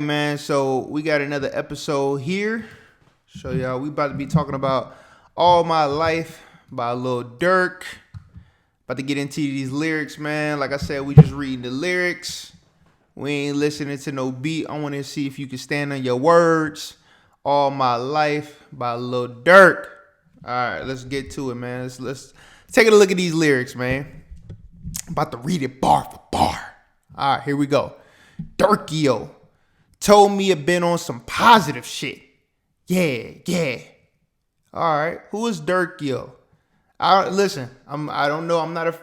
Man, so we got another episode here. Show y'all we about to be talking about All My Life by Lil Durk. About to get into these lyrics, man. Like I said, we just reading the lyrics. We ain't listening to no beat. I want to see if you can stand on your words. All My Life by Lil Durk. All right, let's get to it, man. Let's take a look at these lyrics, man. I'm about to read it bar for bar. All right, here we go. Durkio told me it been on some positive shit. Yeah. All right, who is Durkio? Listen. I don't know. I'm not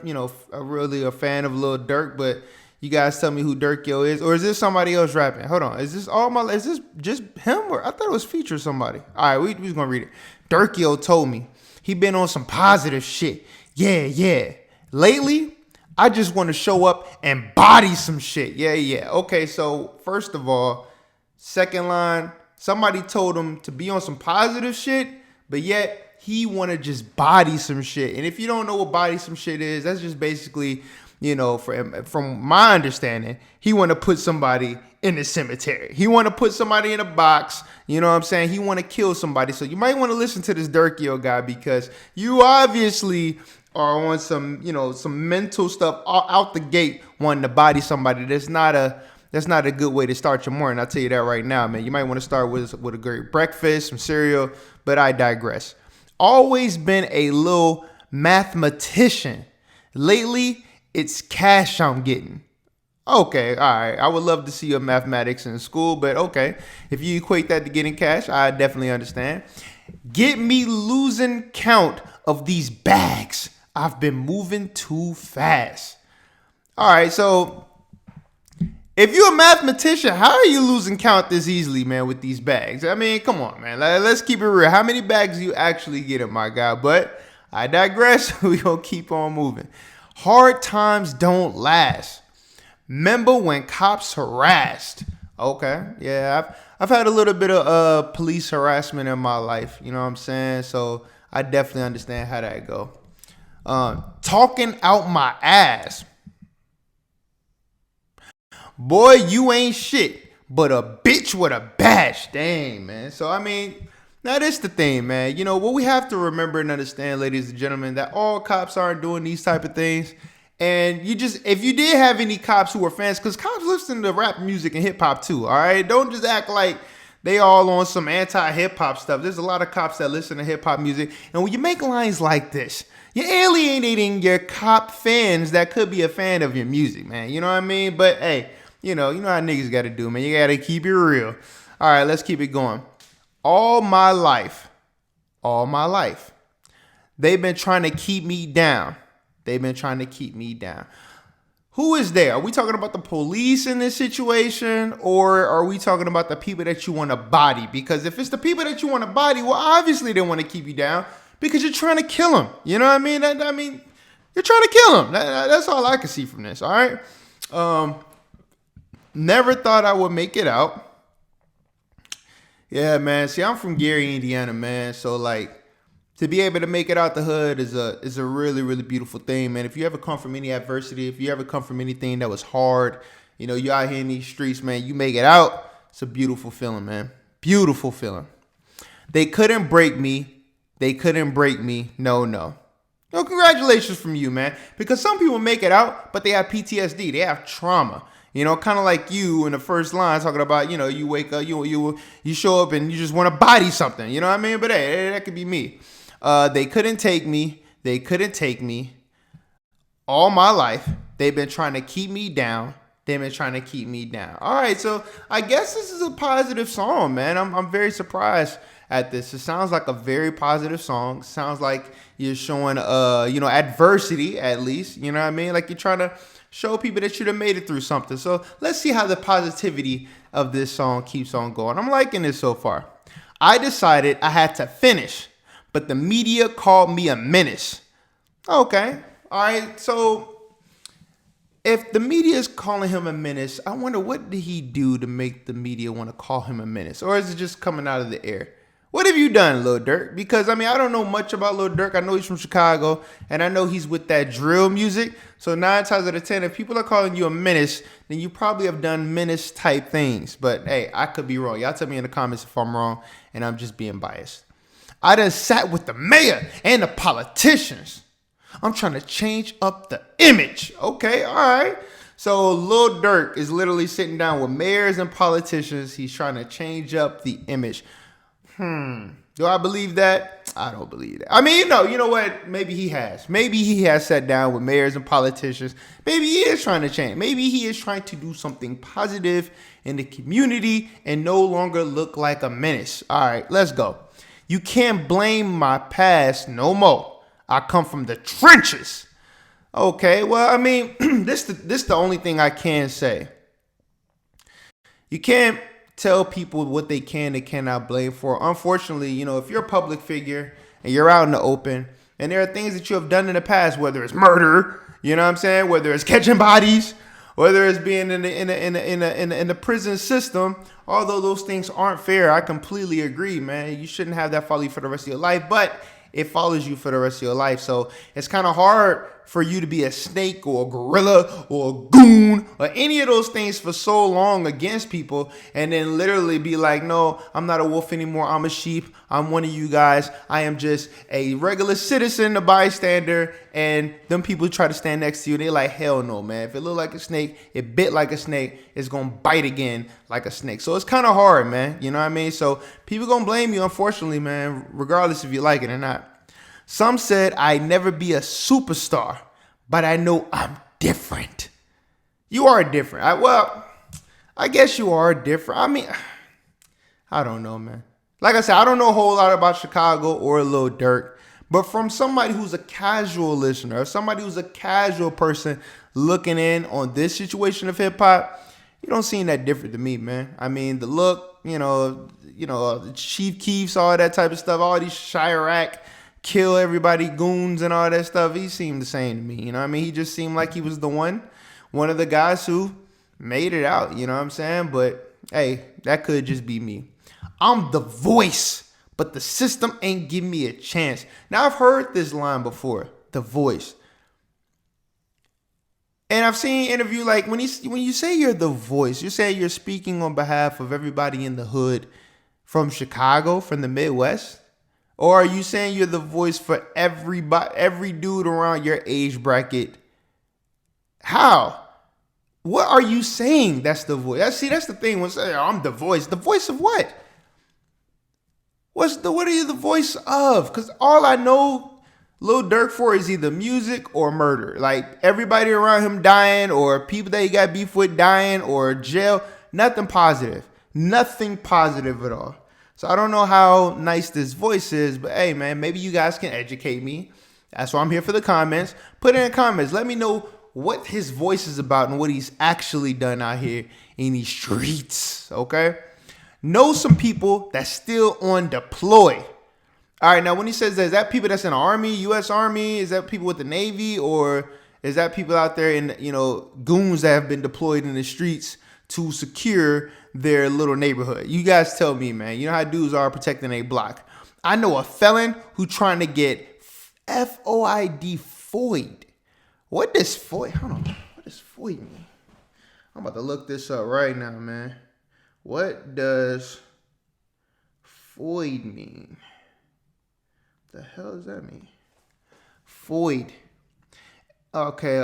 really a fan of Lil Durk, but you guys tell me who Durkio is, or is this somebody else rapping? Hold on, is this just him, or I thought it was featured somebody? All right, we just gonna read it. Durkio told me he been on some positive shit. Yeah. Lately, I just want to show up and body some shit. Yeah. Okay, so first of all, second line, somebody told him to be on some positive shit, but yet he want to just body some shit. And if you don't know what body some shit is, that's just basically, from my understanding, he want to put somebody in the cemetery. He want to put somebody in a box. You know what I'm saying? He want to kill somebody. So you might want to listen to this Durkio guy, because you obviously are on some mental stuff out the gate, wanting to body somebody. That's not a good way to start your morning. I'll tell you that right now, man. You might want to start with a great breakfast, some cereal, but I digress. Always been a little mathematician. Lately, it's cash I'm getting. Okay, all right. I would love to see your mathematics in school, but okay. If you equate that to getting cash, I definitely understand. Get me losing count of these bags. I've been moving too fast. All right, so if you're a mathematician, how are you losing count this easily, man, with these bags? I mean, come on, man. Let's keep it real. How many bags do you actually get, my guy? But I digress. We're going to keep on moving. Hard times don't last. Remember when cops harassed? Okay, yeah, I've had a little bit of police harassment in my life. You know what I'm saying? So I definitely understand how that go. Talking out my ass. Boy, you ain't shit but a bitch with a bash. Dang, man. So, I mean, now that's the thing, man. You know, what we have to remember and understand, ladies and gentlemen, that all cops aren't doing these type of things. And if you did have any cops who were fans, because cops listen to rap music and hip hop too, all right? Don't just act like they all on some anti-hip hop stuff. There's a lot of cops that listen to hip hop music. And when you make lines like this, you're alienating your cop fans that could be a fan of your music, man. You know what I mean? But hey, you know how niggas got to do, man. You got to keep it real. All right, let's keep it going. All my life, they've been trying to keep me down. Who is there? Are we talking about the police in this situation, or are we talking about the people that you want to body? Because if it's the people that you want to body, well, obviously they want to keep you down because you're trying to kill them. You know what I mean? You're trying to kill them. That's all I can see from this. All right. Never thought I would make it out. Yeah, man. See, I'm from Gary, Indiana, man. So like, to be able to make it out the hood is a really, really beautiful thing, man. If you ever come from any adversity, if you ever come from anything that was hard, you out here in these streets, man, you make it out. It's a beautiful feeling, man. Beautiful feeling. They couldn't break me. No. No, congratulations from you, man. Because some people make it out, but they have PTSD. They have trauma. Kind of like you in the first line talking about, you wake up, you show up and you just want to body something. You know what I mean? But hey, that could be me. They couldn't take me. All my life, they've been trying to keep me down. All right, so I guess this is a positive song, man. I'm very surprised at this. It sounds like a very positive song. Sounds like you're showing, adversity at least. You know what I mean? Like you're trying to show people that you have made it through something. So let's see how the positivity of this song keeps on going. I'm liking this so far. I decided I had to finish, but the media called me a menace. Okay. All right. So if the media is calling him a menace, I wonder what did he do to make the media want to call him a menace? Or is it just coming out of the air? What have you done, Lil Durk? Because, I mean, I don't know much about Lil Durk. I know he's from Chicago, and I know he's with that drill music. So 9 times out of 10, if people are calling you a menace, then you probably have done menace-type things. But, hey, I could be wrong. Y'all tell me in the comments if I'm wrong, and I'm just being biased. I done sat with the mayor and the politicians. I'm trying to change up the image. Okay, all right. So Lil Durk is literally sitting down with mayors and politicians. He's trying to change up the image. Do I believe that? I don't believe that. I mean, you know what? Maybe he has. Maybe he has sat down with mayors and politicians. Maybe he is trying to change. Maybe he is trying to do something positive in the community and no longer look like a menace. All right, let's go. You can't blame my past no more. I come from the trenches. Okay, well, I mean, this the only thing I can say. You can't tell people what they can and cannot blame for. Unfortunately, you know, if you're a public figure and you're out in the open and there are things that you have done in the past, whether it's murder, you know what I'm saying, whether it's catching bodies, whether it's being in the prison system, although those things aren't fair, I completely agree, man. You shouldn't have that follow you for the rest of your life, but it follows you for the rest of your life. So it's kind of hard for you to be a snake or a gorilla or a goon or any of those things for so long against people and then literally be like, no, I'm not a wolf anymore. I'm a sheep. I'm one of you guys. I am just a regular citizen, a bystander. And them people try to stand next to you. They're like, hell no, man. If it looked like a snake, it bit like a snake, it's going to bite again like a snake. So it's kind of hard, man. You know what I mean? So people going to blame you, unfortunately, man, regardless if you like it or not. Some said I'd never be a superstar, but I know I'm different. You are different. I guess you are different. I mean, I don't know, man. Like I said, I don't know a whole lot about Chicago or Lil Durk, but from somebody who's a casual listener, somebody who's a casual person looking in on this situation of hip hop, you don't seem that different to me, man. I mean, the look, Chief Keefs, all that type of stuff, all these Chirac, kill everybody, goons and all that stuff. He seemed the same to me. You know what I mean? He just seemed like he was the one of the guys who made it out. You know what I'm saying? But hey, that could just be me. I'm the voice, but the system ain't giving me a chance. Now I've heard this line before, the voice. And I've seen an interview like when you say you're the voice, you're saying you're speaking on behalf of everybody in the hood from Chicago, from the Midwest. Or are you saying you're the voice for everybody, every dude around your age bracket? How? What are you saying? That's the voice. See, that's the thing. When say I'm the voice of what? What are you the voice of? Because all I know Lil Durk for is either music or murder. Like everybody around him dying, or people that he got beef with dying, or jail. Nothing positive. Nothing positive at all. So I don't know how nice this voice is, but hey, man, maybe you guys can educate me. That's why I'm here for the comments. Put it in the comments. Let me know what his voice is about and what he's actually done out here in these streets, okay? Know some people that's still on deploy. All right, now when he says that, is that people that's in the Army, U.S. Army? Is that people with the Navy? Or is that people out there in, goons that have been deployed in the streets to secure their little neighborhood? You guys tell me, man. You know how dudes are protecting a block. I know a felon who trying to get FOID FOID. What does FOID? Hold on. What does FOID mean? I'm about to look this up right now, man. What does FOID mean? The hell does that mean? FOID. Okay.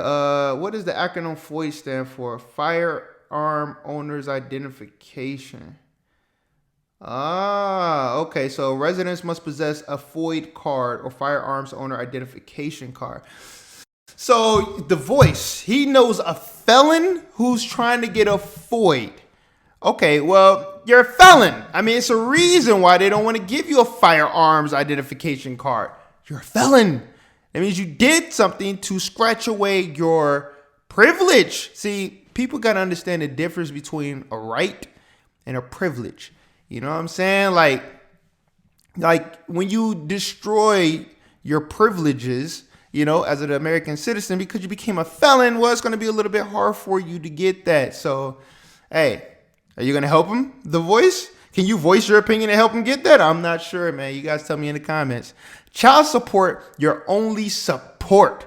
What does the acronym FOID stand for? Firearm Owners Identification. Okay. So residents must possess a FOID card or firearms owner identification card. So the voice, he knows a felon who's trying to get a FOID. Okay, well, you're a felon. I mean, it's a reason why they don't want to give you a firearms identification card. You're a felon. That means you did something to scratch away your privilege. See, people got to understand the difference between a right and a privilege. You know what I'm saying? Like when you destroy your privileges, as an American citizen, because you became a felon, well, it's going to be a little bit hard for you to get that. So, hey, are you going to help him, the voice? Can you voice your opinion and help him get that? I'm not sure, man. You guys tell me in the comments. Child support, your only support.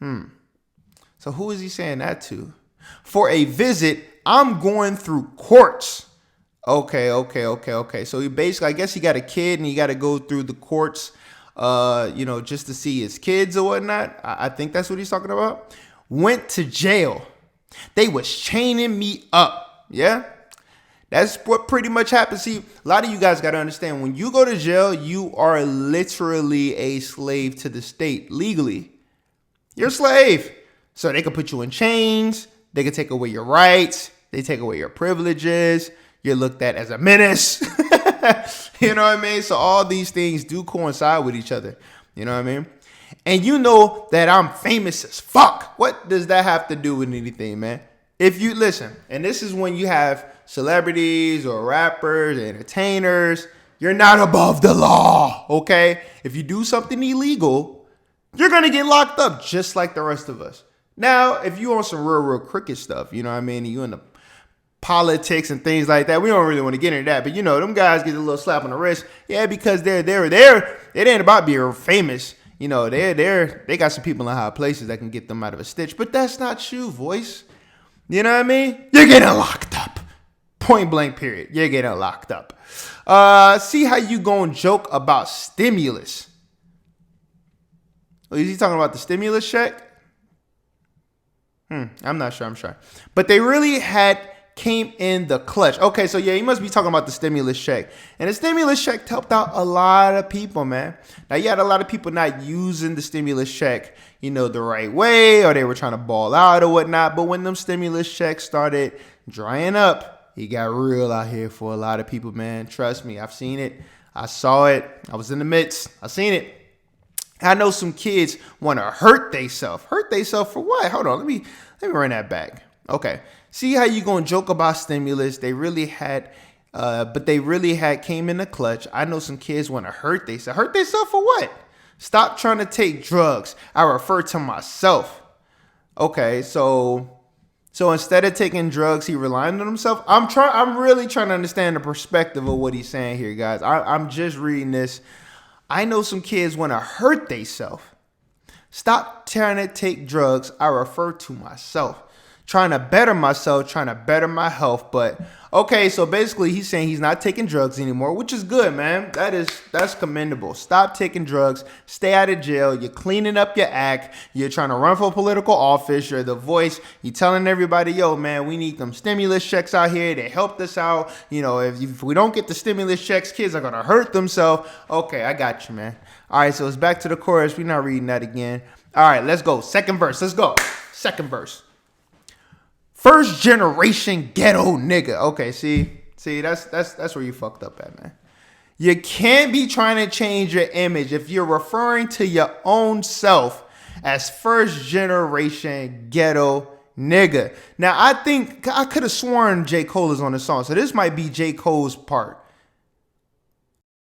So who is he saying that to? For a visit, I'm going through courts. Okay. So he basically, I guess he got a kid and he got to go through the courts, just to see his kids or whatnot. I think that's what he's talking about. Went to jail. They was chaining me up. Yeah. That's what pretty much happens. See, a lot of you guys got to understand, when you go to jail, you are literally a slave to the state legally. You're a slave. So they can put you in chains. They can take away your rights. They take away your privileges. You're looked at as a menace. You know what I mean? So all these things do coincide with each other. You know what I mean? And you know that I'm famous as fuck. What does that have to do with anything, man? If you listen, and this is when you have celebrities or rappers, entertainers, you're not above the law, okay? If you do something illegal, you're going to get locked up just like the rest of us. Now, if you on some real cricket stuff, you know what I mean? You in the politics and things like that, we don't really want to get into that. But, them guys get a little slap on the wrist. Yeah, because they're there. It ain't about being famous. They got some people in high places that can get them out of a stitch. But that's not you, voice. You know what I mean? You're getting locked up. Point blank period. You're getting locked up. See how you gonna joke about stimulus. Is he talking about the stimulus check? I'm not sure. I'm sure. But they really came in the clutch. Okay, so yeah, he must be talking about the stimulus check. And the stimulus check helped out a lot of people, man. Now, you had a lot of people not using the stimulus check, the right way, or they were trying to ball out or whatnot. But when them stimulus checks started drying up, it got real out here for a lot of people, man. Trust me, I've seen it. I saw it. I was in the midst. I seen it. I know some kids want to hurt theyself. Hurt theyself for what? Hold on. Let me run that back. Okay. See how you gonna joke about stimulus? They really had, came in the clutch. I know some kids want to hurt themselves. Hurt themselves for what? Stop trying to take drugs. I refer to myself. Okay, so instead of taking drugs, he relying on himself. I'm really trying to understand the perspective of what he's saying here, guys. I'm just reading this. I know some kids want to hurt themselves. Stop trying to take drugs. I refer to myself. Trying to better myself, trying to better my health. But okay, so basically he's saying he's not taking drugs anymore, which is good, man. That's commendable. Stop taking drugs. Stay out of jail. You're cleaning up your act. You're trying to run for political office. You're the voice. You're telling everybody, yo, man, we need them stimulus checks out here. They helped us out. If we don't get the stimulus checks, kids are going to hurt themselves. Okay, I got you, man. All right, so it's back to the chorus. We're not reading that again. All right, let's go. Second verse. Let's go. Second verse. First generation ghetto nigga. Okay, see, that's where you fucked up at, man. You can't be trying to change your image if you're referring to your own self as first generation ghetto nigga. Now, I think I could have sworn J. Cole is on the song, so this might be J. Cole's part.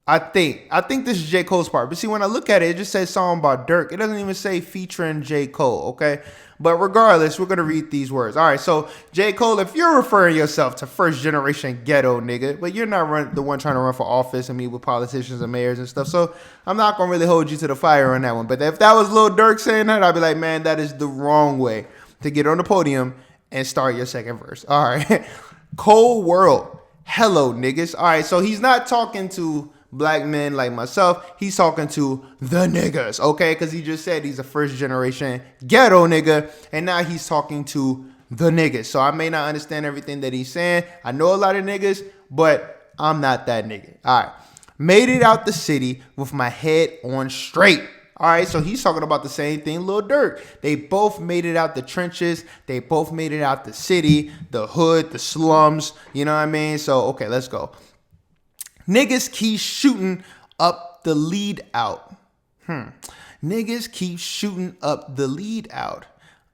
I think this is J. Cole's part. But see, when I look at it, it just says song by Durk. It doesn't even say featuring J. Cole, okay? But regardless, we're going to read these words. All right, so J. Cole, if you're referring yourself to first generation ghetto nigga, but you're not the one trying to run for office and meet with politicians and mayors and stuff, so I'm not going to really hold you to the fire on that one. But if that was Lil Durk saying that, I'd be like, man, that is the wrong way to get on the podium and start your second verse. All right. Cold world. Hello, niggas. All right, so he's not talking to black men like myself. He's talking to the niggas, okay? Because he just said he's a first generation ghetto nigga, and now he's talking to the niggas. So I may not understand everything that he's saying. I know a lot of niggas, but I'm not that nigga. All right. Made it out the city with my head on straight. All right, so he's talking about the same thing Lil Durk. They both made it out the trenches. They both made it out the city, the hood, the slums. You know what I mean? So, okay, let's go. Niggas keep shooting up the lead out. Niggas keep shooting up the lead out.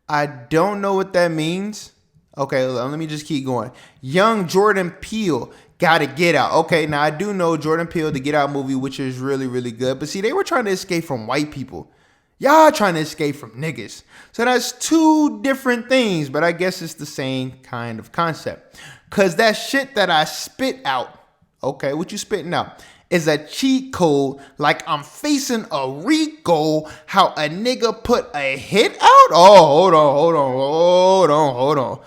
I don't know what that means. Okay, let me just keep going. Young Jordan Peele got to Get Out. Okay, now I do know Jordan Peele, the Get Out movie, which is really, really good. But see, they were trying to escape from white people. Y'all trying to escape from niggas. So that's two different things, but I guess it's the same kind of concept. Because that shit that I spit out, Okay, what you spitting out? Is a cheat code like I'm facing a Rico, how a nigga put a hit out? Oh, hold on.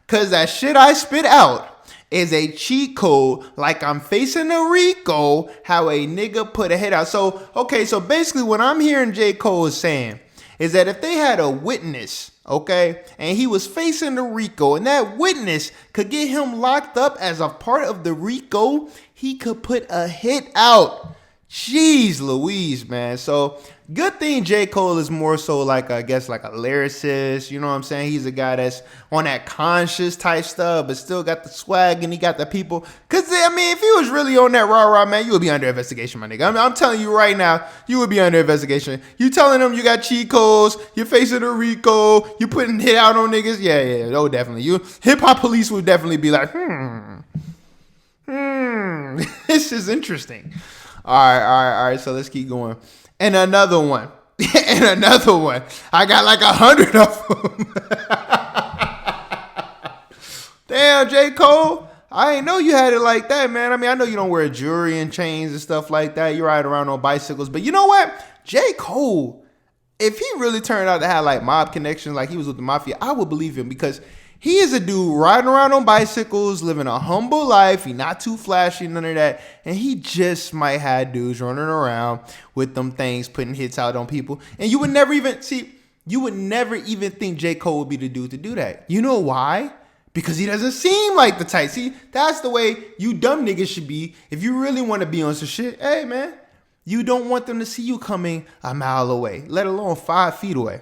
Cause that shit I spit out is a cheat code like I'm facing a Rico, how a nigga put a hit out. So, okay, so basically what I'm hearing J. Cole is saying is that if they had a witness, okay, and he was facing the Rico, and that witness could get him locked up as a part of the Rico, he could put a hit out. Jeez Louise, man. So good thing J. Cole is more so like, I guess, like a lyricist. You know what I'm saying? He's a guy that's on that conscious type stuff, but still got the swag and he got the people. Because, I mean, if he was really on that rah-rah, man, you would be under investigation, my nigga. I'm telling you right now, you would be under investigation. You telling them you got cheat codes, you're facing a Rico, you putting hit out on niggas. Yeah, oh, definitely. You hip-hop police would definitely be like, this is interesting. All right. So let's keep going. And another one. I got like 100 of them. Damn, J. Cole. I ain't know you had it like that, man. I mean, I know you don't wear jewelry and chains and stuff like that. You ride around on bicycles. But you know what? J. Cole, if he really turned out to have like mob connections, like he was with the mafia, I would believe him because he is a dude riding around on bicycles, living a humble life. He not too flashy, none of that. And he just might have dudes running around with them things, putting hits out on people. And you would never even think J. Cole would be the dude to do that. You know why? Because he doesn't seem like the type. See, that's the way you dumb niggas should be. If you really want to be on some shit, hey, man, you don't want them to see you coming a mile away, let alone 5 feet away.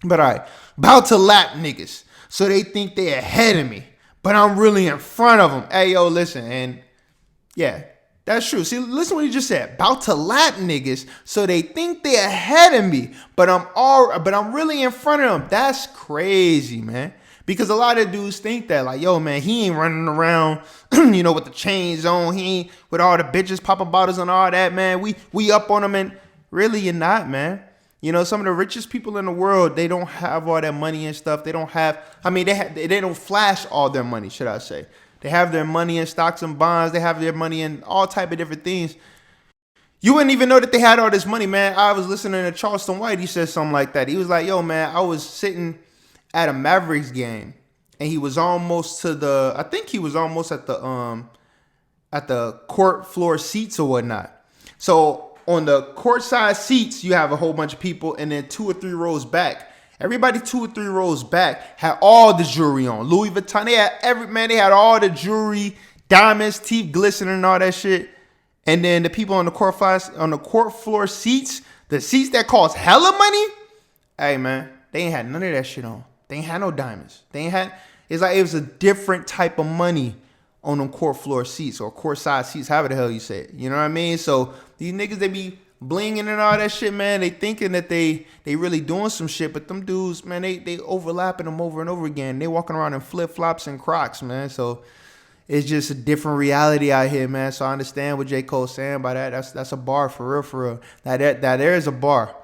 But all right, about to lap niggas. So they think they ahead of me, but I'm really in front of them. Hey, yo, listen, and yeah, that's true. See, listen what he just said. About to lap niggas, so they think they ahead of me, but I'm really in front of them. That's crazy, man. Because a lot of dudes think that, like, yo, man, he ain't running around, you know, with the chains on. He ain't with all the bitches popping bottles and all that, man. We up on him, and really, you're not, man. You know, some of the richest people in the world, they don't have all that money and stuff. They don't have, I mean, they don't flash all their money, should I say. They have their money in stocks and bonds. They have their money in all type of different things. You wouldn't even know that they had all this money, man. I was listening to Charleston White. He said something like that. He was like, yo, man, I was sitting at a Mavericks game, and he was almost at the court floor seats or whatnot. So on the courtside seats, you have a whole bunch of people, and then 2 or 3 rows back, everybody 2 or 3 rows back had all the jewelry on. Louis Vuitton, they had all the jewelry, diamonds, teeth glistening, and all that shit. And then the people on the court floor seats, the seats that cost hella money, hey man, they ain't had none of that shit on. They ain't had no diamonds. It's like it was a different type of money on them court floor seats or courtside seats, however the hell you say it. You know what I mean? So these niggas, they be blinging and all that shit, man. They thinking that they really doing some shit, but them dudes, man, they overlapping them over and over again. They walking around in flip-flops and Crocs, man. So it's just a different reality out here, man. So I understand what J. Cole's saying by that. That's a bar for real. Now there is a bar.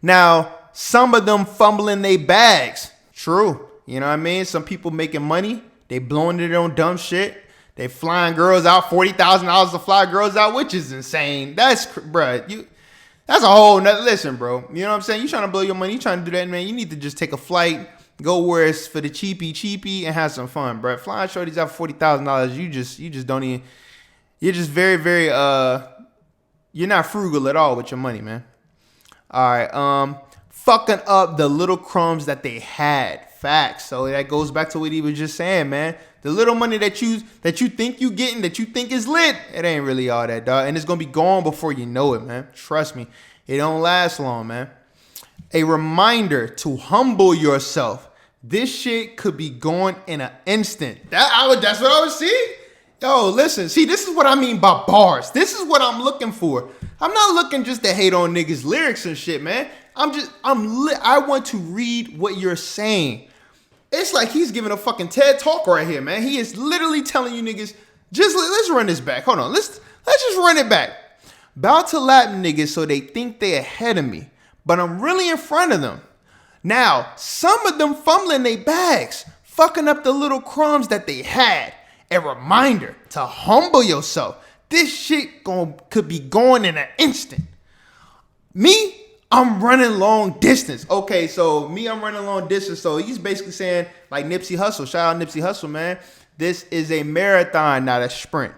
Now, some of them fumbling their bags. True. You know what I mean? Some people making money. They blowing it on dumb shit. They flying girls out, $40,000 to fly girls out, which is insane. That's a whole nother, listen, bro. You know what I'm saying? You trying to blow your money, you trying to do that, man. You need to just take a flight, go where it's for the cheapy, and have some fun, bro. Flying shorties out for $40,000, you just don't even, you're just very, very, you're not frugal at all with your money, man. All right, fucking up the little crumbs that they had. Facts. So that goes back to what he was just saying, man. The little money that you think you getting, that you think is lit, it ain't really all that, dog. And it's gonna be gone before you know it, man. Trust me, it don't last long, man. A reminder to humble yourself. This shit could be gone in an instant. That's what I was seeing. Yo, listen. See, this is what I mean by bars. This is what I'm looking for. I'm not looking just to hate on niggas' lyrics and shit, man. I want to read what you're saying. It's like he's giving a fucking TED talk right here, man. He is literally telling you niggas, let's run this back. Hold on, let's just run it back. About to lap niggas so they think they ahead of me, but I'm really in front of them. Now, some of them fumbling their bags, fucking up the little crumbs that they had. a reminder to humble yourself. This shit could be going in an instant. Me, I'm running long distance. Okay, so I'm running long distance. So he's basically saying, like Nipsey Hussle, shout out Nipsey Hussle, man. This is a marathon, not a sprint.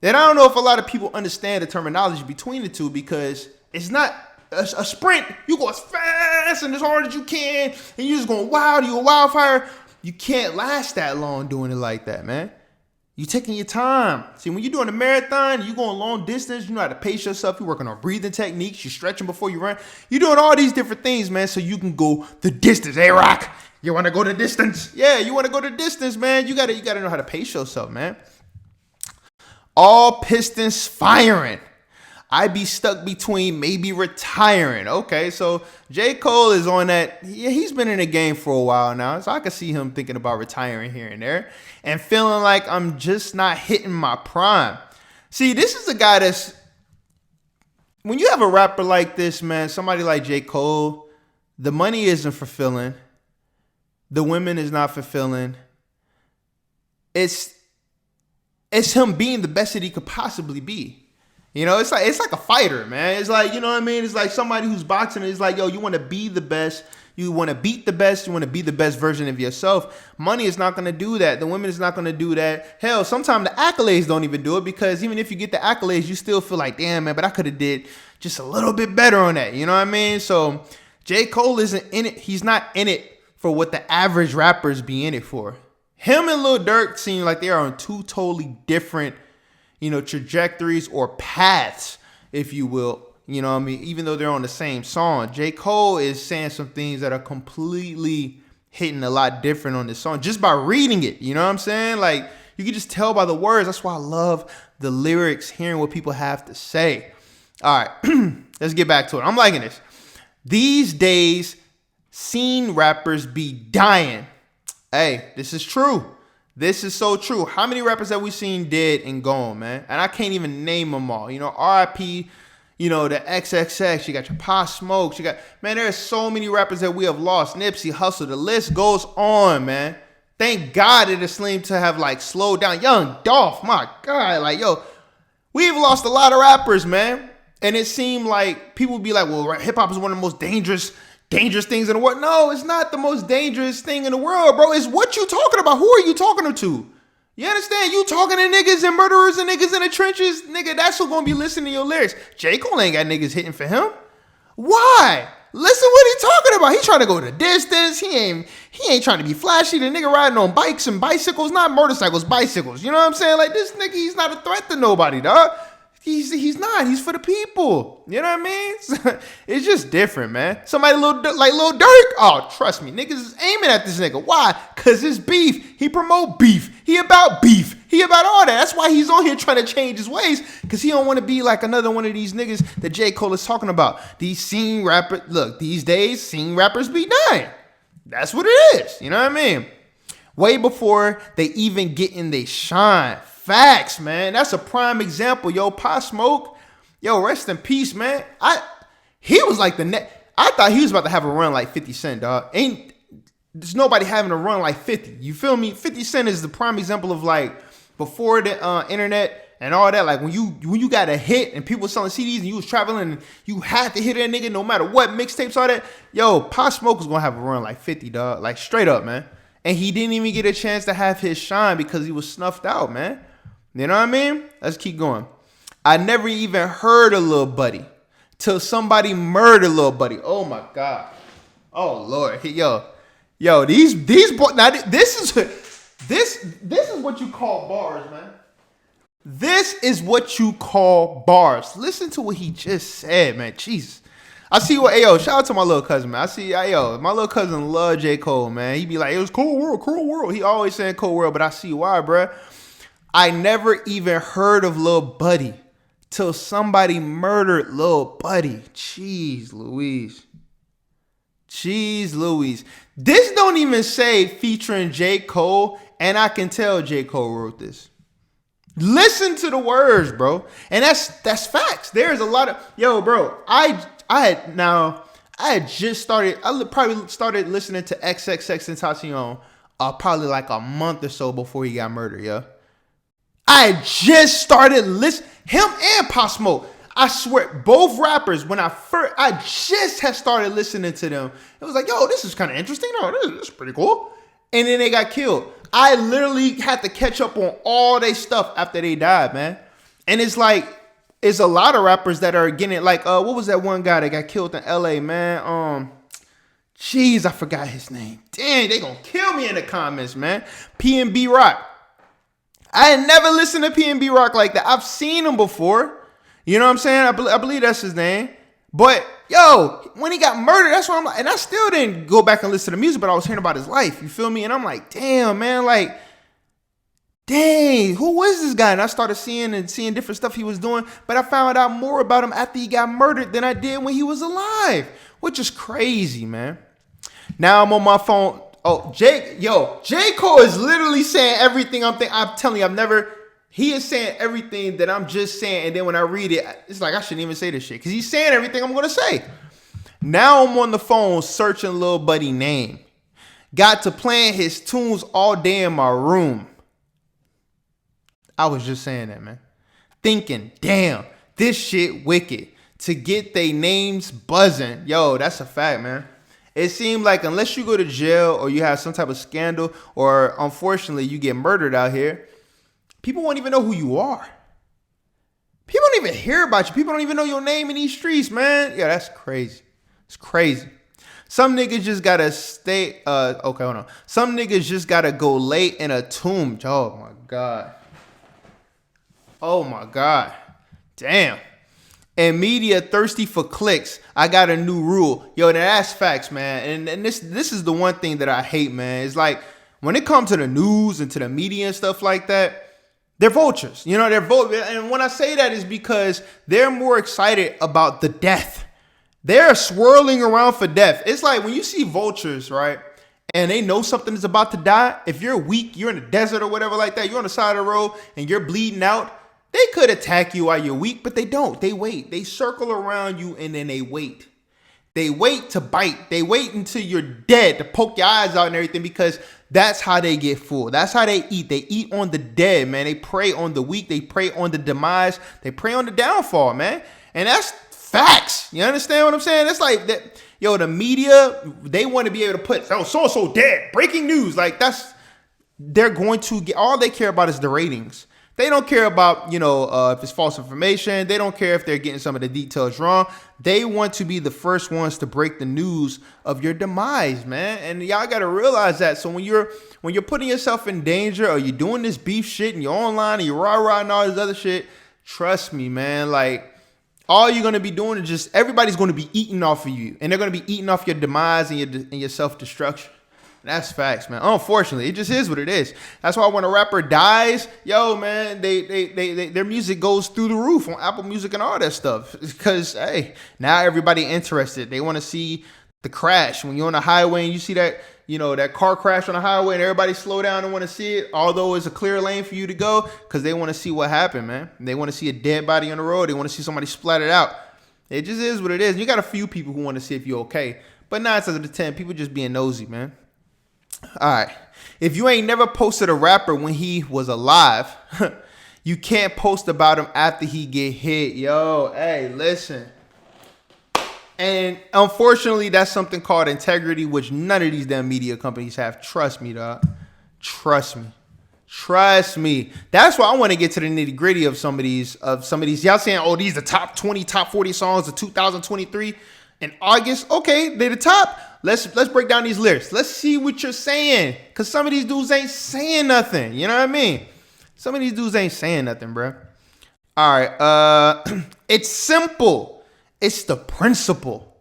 And I don't know if a lot of people understand the terminology between the two, because it's not a sprint. You go as fast and as hard as you can, and you're just going wild. You a wildfire. You can't last that long doing it like that, man. You taking your time. See, when you're doing a marathon, you going long distance, you know how to pace yourself. You're working on breathing techniques. You're stretching before you run. You're doing all these different things, man, so you can go the distance. Hey, Rock, you want to go the distance? Yeah, you want to go the distance, man. You gotta know how to pace yourself, man. All pistons firing. I be stuck between maybe retiring. Okay, so J. Cole is on that. Yeah, he's been in the game for a while now, so I can see him thinking about retiring here and there and feeling like I'm just not hitting my prime. See, this is a guy that's, when you have a rapper like this, man, somebody like J. Cole, the money isn't fulfilling. The women is not fulfilling. It's him being the best that he could possibly be. You know, it's like a fighter, man. It's like, you know what I mean? It's like somebody who's boxing. It's like, yo, you want to be the best. You want to beat the best. You want to be the best version of yourself. Money is not going to do that. The women is not going to do that. Hell, sometimes the accolades don't even do it, because even if you get the accolades, you still feel like, damn, man, but I could have did just a little bit better on that. You know what I mean? So J. Cole isn't in it. He's not in it for what the average rappers be in it for. Him and Lil Durk seem like they are on two totally different, you know, trajectories or paths, if you will. You know what I mean? Even though they're on the same song, J. Cole is saying some things that are completely hitting a lot different on this song just by reading it. You know what I'm saying? Like, you can just tell by the words. That's why I love the lyrics, hearing what people have to say. All right, let's get back to it. I'm liking this. These days, scene rappers be dying. Hey, this is true. This is so true. How many rappers have we seen dead and gone, man? And I can't even name them all. You know, R.I.P., you know, the XXX. You got your Pop Smoke. You got, man, there are so many rappers that we have lost. Nipsey Hussle. The list goes on, man. Thank God it seemed to have, like, slowed down. Young Dolph, my God. Like, yo, we've lost a lot of rappers, man. And it seemed like people be like, well, hip-hop is one of the most dangerous things in the world. No, it's not the most dangerous thing in the world, bro. It's what you talking about. Who are you talking to? You understand? You talking to niggas and murderers and niggas in the trenches? Nigga, that's who gonna be listening to your lyrics. J. Cole ain't got niggas hitting for him. Why? Listen what he talking about. He trying to go the distance. He ain't trying to be flashy. The nigga riding on bikes and bicycles, not motorcycles, bicycles. You know what I'm saying? Like, this nigga, he's not a threat to nobody, dog. He's not. He's for the people. You know what I mean? It's just different, man. Somebody like Lil Durk. Oh, trust me. Niggas is aiming at this nigga. Why? Because it's beef. He promote beef. He about beef. He about all that. That's why he's on here trying to change his ways. Because he don't want to be like another one of these niggas that J. Cole is talking about. These scene rappers. Look, these days, scene rappers be dying. That's what it is. You know what I mean? Way before they even get in they shine. Facts, man. That's a prime example. Yo, Pop Smoke. Yo, rest in peace, man. He was like I thought he was about to have a run like 50 Cent, dog. There's nobody having a run like 50. You feel me? 50 Cent is the prime example of, like, before the internet and all that. Like, when you got a hit and people selling CDs and you was traveling and you had to hit that nigga no matter what, mixtapes, all that. Yo, Pop Smoke was gonna have a run like 50, dog. Like, straight up, man. And he didn't even get a chance to have his shine because he was snuffed out, man. You know what I mean? Let's keep going. I never even heard of Lil Buddy till somebody murdered Lil Buddy. Oh my God. Oh Lord. Yo, these boys. Now this is what you call bars, man. This is what you call bars. Listen to what he just said, man. Jesus. I see what, yo, shout out to my little cousin, man. I see, yo, my little cousin love J. Cole, man. He be like, it was cool world. He always saying cool world, but I see why, bruh. I never even heard of Lil Buddy till somebody murdered Lil Buddy. Jeez Louise. This don't even say featuring J. Cole, and I can tell J. Cole wrote this. Listen to the words, bro. And that's facts. There's a lot of, yo, bro, I probably started listening to XXXTentacion probably like a month or so before he got murdered, yo. I just started listening. Him and Pop Smoke. I swear, both rappers, I just had started listening to them. It was like, yo, this is kind of interesting. Oh, this is pretty cool. And then they got killed. I literally had to catch up on all their stuff after they died, man. And it's like, it's a lot of rappers that are getting it. Like, what was that one guy that got killed in LA, man? Jeez, I forgot his name. Dang, they gonna kill me in the comments, man. P&B Rock. I had never listened to P&B Rock like that. I've seen him before. You know what I'm saying? I believe that's his name. But, yo, when he got murdered, that's why I'm like, and I still didn't go back and listen to music, but I was hearing about his life. You feel me? And I'm like, damn, man, like, dang, who was this guy? And I started seeing different stuff he was doing, but I found out more about him after he got murdered than I did when he was alive, which is crazy, man. Now I'm on my phone. Oh, J. Cole is literally saying everything I'm telling you, he is saying everything that I'm just saying, and then when I read it, it's like I shouldn't even say this shit, because he's saying everything I'm going to say. Now I'm on the phone searching Lil Buddy name. Got to playing his tunes all day in my room. I was just saying that, man. Thinking, damn, this shit wicked. To get they names buzzing. Yo, that's a fact, man. It seemed like unless you go to jail or you have some type of scandal or unfortunately you get murdered out here, people won't even know who you are. People don't even hear about you. People don't even know your name in these streets, man. Yeah, that's crazy. It's crazy. Some niggas just gotta stay. Okay, hold on. Some niggas just gotta go lay in a tomb. Oh my God. Oh my God. Damn. And media thirsty for clicks. I got a new rule. Yo, that's facts, man. And this is the one thing that I hate, man. It's like when it comes to the news and to the media and stuff like that, they're vultures. You know, and when I say that is because they're more excited about the death. They're swirling around for death. It's like when you see vultures, right? And they know something is about to die. If you're weak, you're in the desert or whatever like that, you're on the side of the road and you're bleeding out, they could attack you while you're weak, but they don't. They wait. They circle around you and then they wait. They wait to bite. They wait until you're dead to poke your eyes out and everything, because that's how they get full. That's how they eat. They eat on the dead, man. They prey on the weak. They prey on the demise. They prey on the downfall, man. And that's facts. You understand what I'm saying? It's like that. Yo, the media, they want to be able to put, oh, so-and-so dead. Breaking news. Like they're going to get, all they care about is the ratings. They don't care about, if it's false information. They don't care if they're getting some of the details wrong. They want to be the first ones to break the news of your demise, man. And y'all got to realize that. So when you're putting yourself in danger or you're doing this beef shit and you're online and you're rah-rah and all this other shit, trust me, man, like all you're going to be doing is just everybody's going to be eating off of you, and they're going to be eating off your demise and your self-destruction. That's facts, man. Unfortunately, it just is what it is. That's why when a rapper dies, yo, man, their music goes through the roof on Apple Music and all that stuff. Because, hey, now everybody interested. They want to see the crash. When you're on the highway and you see that, that car crash on the highway and everybody slow down and want to see it, although it's a clear lane for you to go, because they want to see what happened, man. They want to see a dead body on the road. They want to see somebody splattered out. It just is what it is. And you got a few people who want to see if you're okay. But 9 times out of 10, people just being nosy, man. All right. If you ain't never posted a rapper when he was alive, you can't post about him after he get hit. Yo, hey, listen. And unfortunately, that's something called integrity, which none of these damn media companies have. Trust me, dog. Trust me. Trust me. That's why I want to get to the nitty gritty of some of these. Y'all saying, oh, these are the top 20, top 40 songs of 2023 in August. Okay, they're the top. Let's break down these lyrics. Let's see what you're saying. Because some of these dudes ain't saying nothing. You know what I mean? Some of these dudes ain't saying nothing, bro. All right. It's simple. It's the principle.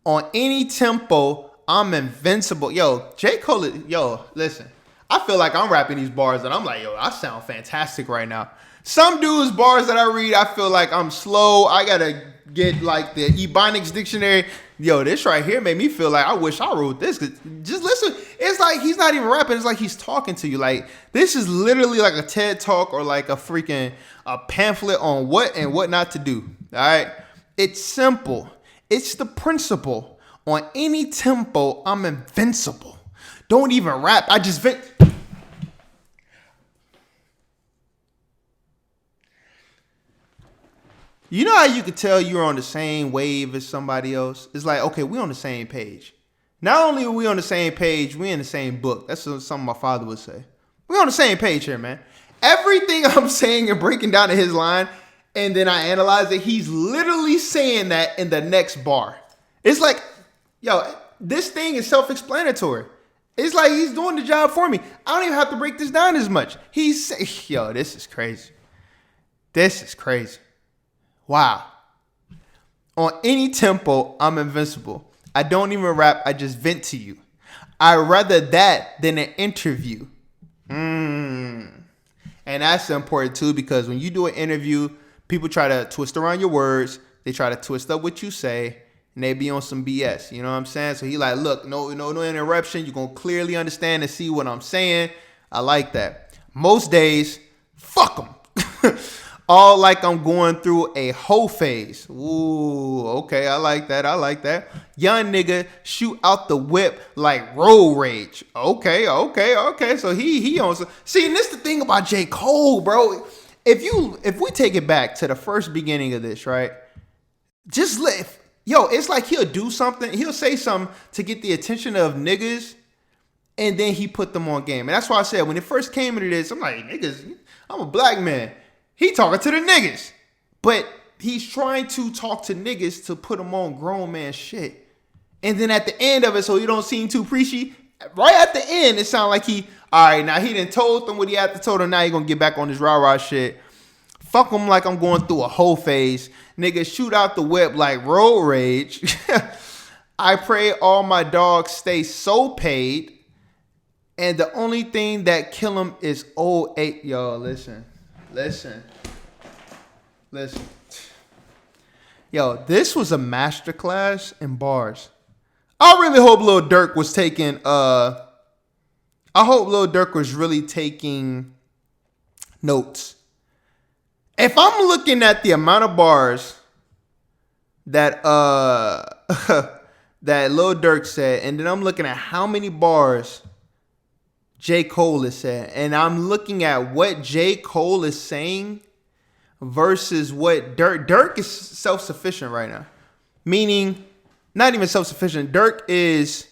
On any tempo, I'm invincible. Yo, J. Cole, listen. I feel like I'm rapping these bars and I'm like, yo, I sound fantastic right now. Some dudes' bars that I read, I feel like I'm slow. I got to get like the Ebonics dictionary. Yo, this right here made me feel like I wish I wrote this. Just listen. It's like he's not even rapping. It's like he's talking to you. Like this is literally like a TED talk or like a pamphlet on what and what not to do. All right. It's simple. It's the principle. On any tempo, I'm invincible. Don't even rap. I just vent. You know how you could tell you're on the same wave as somebody else? It's like, okay, we're on the same page. Not only are we on the same page, we're in the same book. That's something my father would say. We're on the same page here, man. Everything I'm saying and breaking down to his line, and then I analyze it, he's literally saying that in the next bar. It's like, yo, this thing is self-explanatory. It's like he's doing the job for me. I don't even have to break this down as much. Yo, this is crazy. This is crazy. Wow. On any tempo, I'm invincible. I don't even rap. I just vent to you. I'd rather that than an interview. And that's important too, because when you do an interview, people try to twist around your words. They try to twist up what you say, and they be on some BS. You know what I'm saying? So he like, look, no interruption. You're going to clearly understand and see what I'm saying. I like that. Most days, fuck them. All like I'm going through a hoe phase. Ooh, okay, I like that. I like that. Young nigga shoot out the whip like road rage. Okay. So he on some. See, and this the thing about J. Cole, bro. If we take it back to the first beginning of this, right? It's like he'll do something. He'll say something to get the attention of niggas, and then he put them on game. And that's why I said when it first came into this, I'm like, niggas, I'm a black man. He talking to the niggas. But he's trying to talk to niggas to put them on grown man shit. And then at the end of it, so he don't seem too preachy, right at the end, it sounded like all right, now he done told them what he had to tell them. Now he gonna get back on this rah-rah shit. Fuck him like I'm going through a whole phase. Nigga, shoot out the whip like road rage. I pray all my dogs stay so paid. And the only thing that kill him is old age. Yo, listen. Yo, this was a masterclass in bars. I really hope Lil Durk was taking really taking notes. If I'm looking at the amount of bars that that Lil Durk said, and then I'm looking at how many bars J. Cole has said, and I'm looking at what J. Cole is saying versus what Durk is self-sufficient right now. Meaning, not even self-sufficient. Durk is,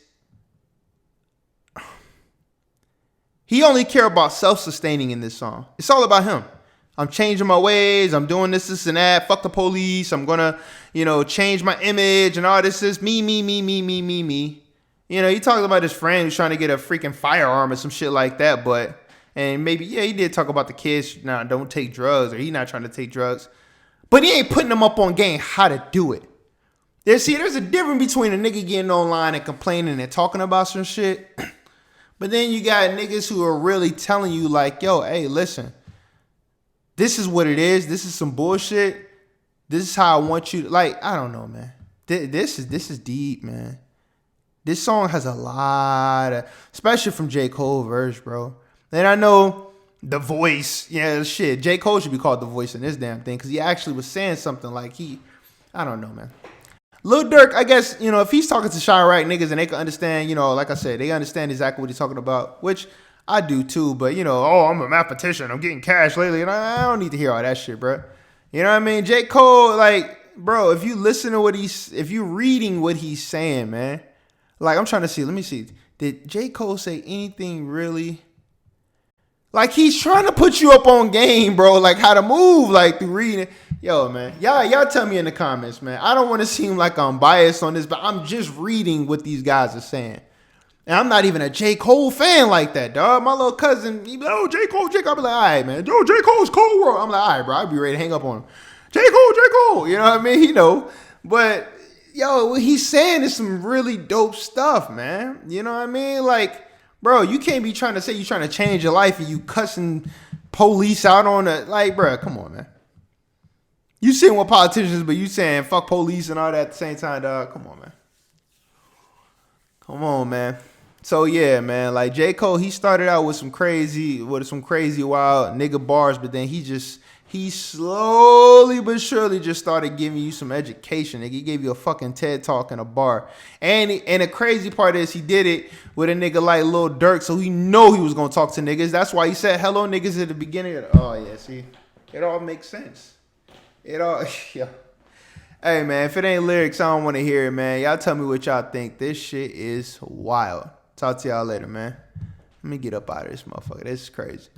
he only care about self-sustaining in this song. It's all about him. I'm changing my ways. I'm doing this, and that. Fuck the police. I'm gonna, change my image and all this is me. He talked about his friend who's trying to get a freaking firearm or some shit like that. And maybe, he did talk about the kids. Nah, don't take drugs, or he not trying to take drugs. But he ain't putting them up on game how to do it. There's a difference between a nigga getting online and complaining and talking about some shit. But then you got niggas who are really telling you like, yo, hey, listen. This is what it is. This is some bullshit. This is how I want you to, like, I don't know, man. This is deep, man. This song has a lot of, especially from J. Cole verse, bro. And I know the voice, shit. J. Cole should be called the voice in this damn thing because he actually was saying something like I don't know, man. Lil Durk, I guess, if he's talking to Chirac niggas and they can understand, like I said, they understand exactly what he's talking about, which I do too, but I'm a mathematician, I'm getting cash lately, and I don't need to hear all that shit, bro. You know what I mean? J. Cole, like, bro, if you listen to if you reading what he's saying, man, like, I'm trying to see, let me see. Did J. Cole say anything really? Like, he's trying to put you up on game, bro, like how to move, like through reading. Yo, man, y'all tell me in the comments, man. I don't want to seem like I'm biased on this, but I'm just reading what these guys are saying. And I'm not even a J. Cole fan like that, dog. My little cousin, he be like, oh, J. Cole. I'll be like, all right, man. Yo, J. Cole's Cold World. I'm like, all right, bro. I'll be ready to hang up on him. J. Cole. You know what I mean? But, yo, what he's saying is some really dope stuff, man. You know what I mean? Like, bro, you can't be trying to say you're trying to change your life and you cussing police out on the, like, bro, come on, man. You sitting with politicians, but you saying fuck police and all that at the same time, dog. Come on, man. So yeah, man, like J. Cole, he started out with some crazy wild nigga bars, but then he slowly but surely just started giving you some education. Nigga, he gave you a fucking TED talk in a bar. And the crazy part is he did it with a nigga like Lil Durk, so he know he was gonna talk to niggas. That's why he said hello niggas at the beginning. Oh yeah, see, it all makes sense. It all, yo. Hey, man, if it ain't lyrics, I don't want to hear it, man. Y'all tell me what y'all think. This shit is wild. Talk to y'all later, man. Let me get up out of this motherfucker. This is crazy.